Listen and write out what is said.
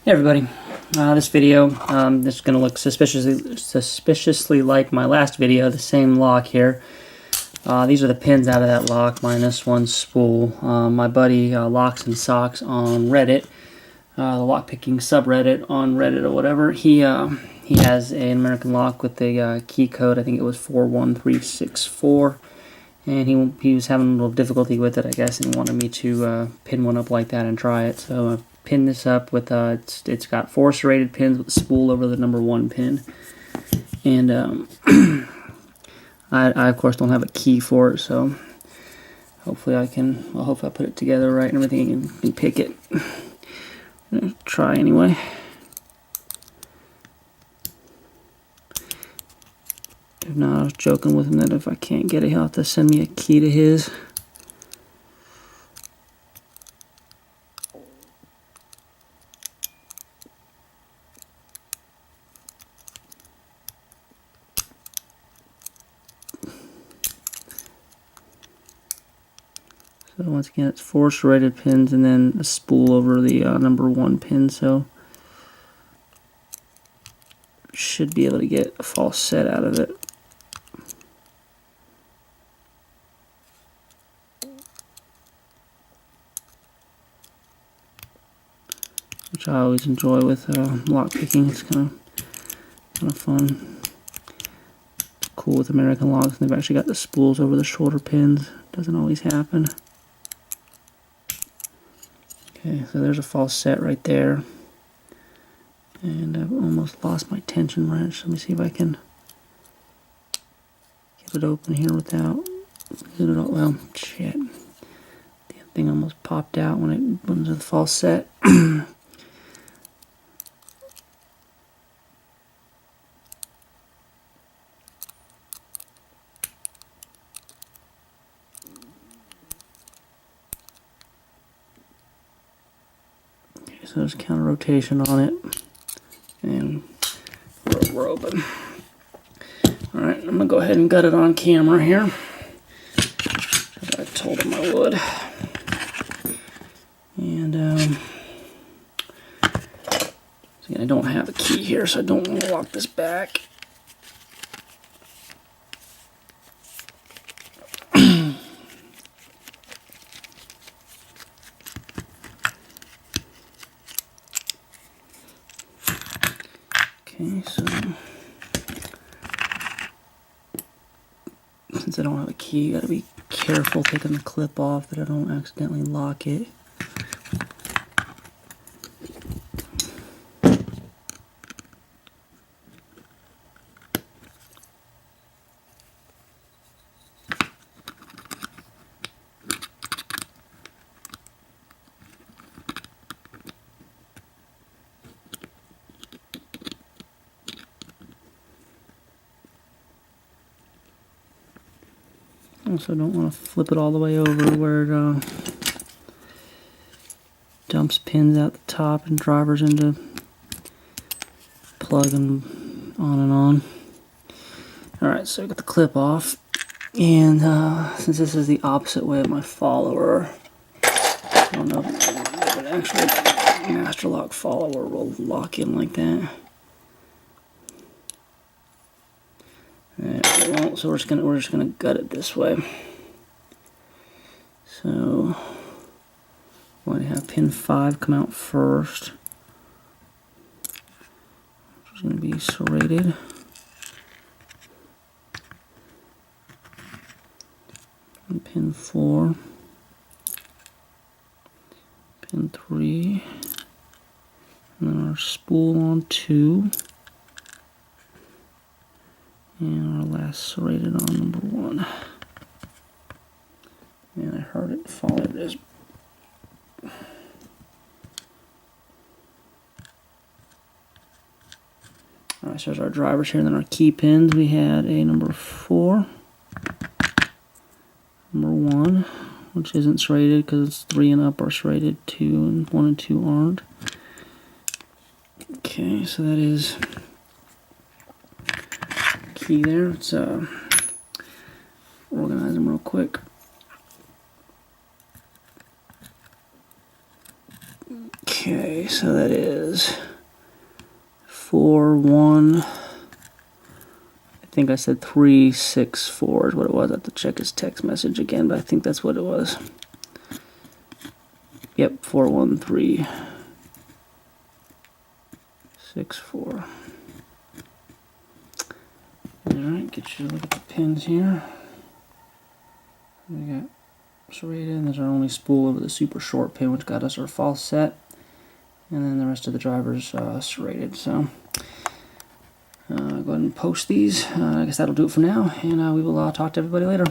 Hey everybody, this video is going to look suspiciously like my last video, the same lock here. These are the pins out of that lock minus one spool. My buddy Locks and Socks on Reddit, the lockpicking subreddit on Reddit or whatever, he has an American lock with the key code, I think it was 41364, and he was having a little difficulty with it, I guess, and he wanted me to pin one up like that and try it. So pin this up with it's got 4 serrated pins with a spool over the number 1 pin, and I of course don't have a key for it, so hopefully I put it together right and everything and can pick it. I'm gonna try anyway. If not, I was joking with him that if I can't get it, he'll have to send me a key to his. So once again, it's 4 serrated pins and then a spool over the number 1 pin, so should be able to get a false set out of it. Which I always enjoy with lock picking. It's kind of fun. It's cool with American locks. They've actually got the spools over the shorter pins. Doesn't always happen. Okay, so there's a false set right there. And I've almost lost my tension wrench. Let me see if I can get it open here without getting it all. Well, shit. Damn thing almost popped out when it went into the false set. So there's counter rotation on it, and we're open. Alright, I'm going to go ahead and gut it on camera here, as I told him I would. And, so again, I don't have a key here, so I don't want to lock this back. Okay, so since I don't have a key, you gotta be careful taking the clip off that I don't accidentally lock it. Also don't want to flip it all the way over where it dumps pins out the top and drivers into plug and on. Alright, so I got the clip off, and since this is the opposite way of my follower, I don't know if an actual master lock follower will lock in like that. It won't, so we're just gonna gut it this way. So we're going to have pin 5 come out first, which is going to be serrated. And pin 4, pin 3, and then our spool on 2. And our last serrated on number 1. And I heard it fall. It is. Alright, so there's our drivers here, and then our key pins. We had a number 4, number 1, which isn't serrated because it's 3 and up are serrated, 2 and 1 and 2 aren't. Okay, so that is key there. Let's organize them real quick. Okay, so that is 4-1. I think I said 364 is what it was. I have to check his text message again, but I think that's what it was. Yep, 41364. Alright, get you to look at the pins here. We got serrated, and there's our only spool over the super short pin, which got us our false set. And then the rest of the drivers serrated. So go ahead and post these. I guess that'll do it for now, and we will talk to everybody later.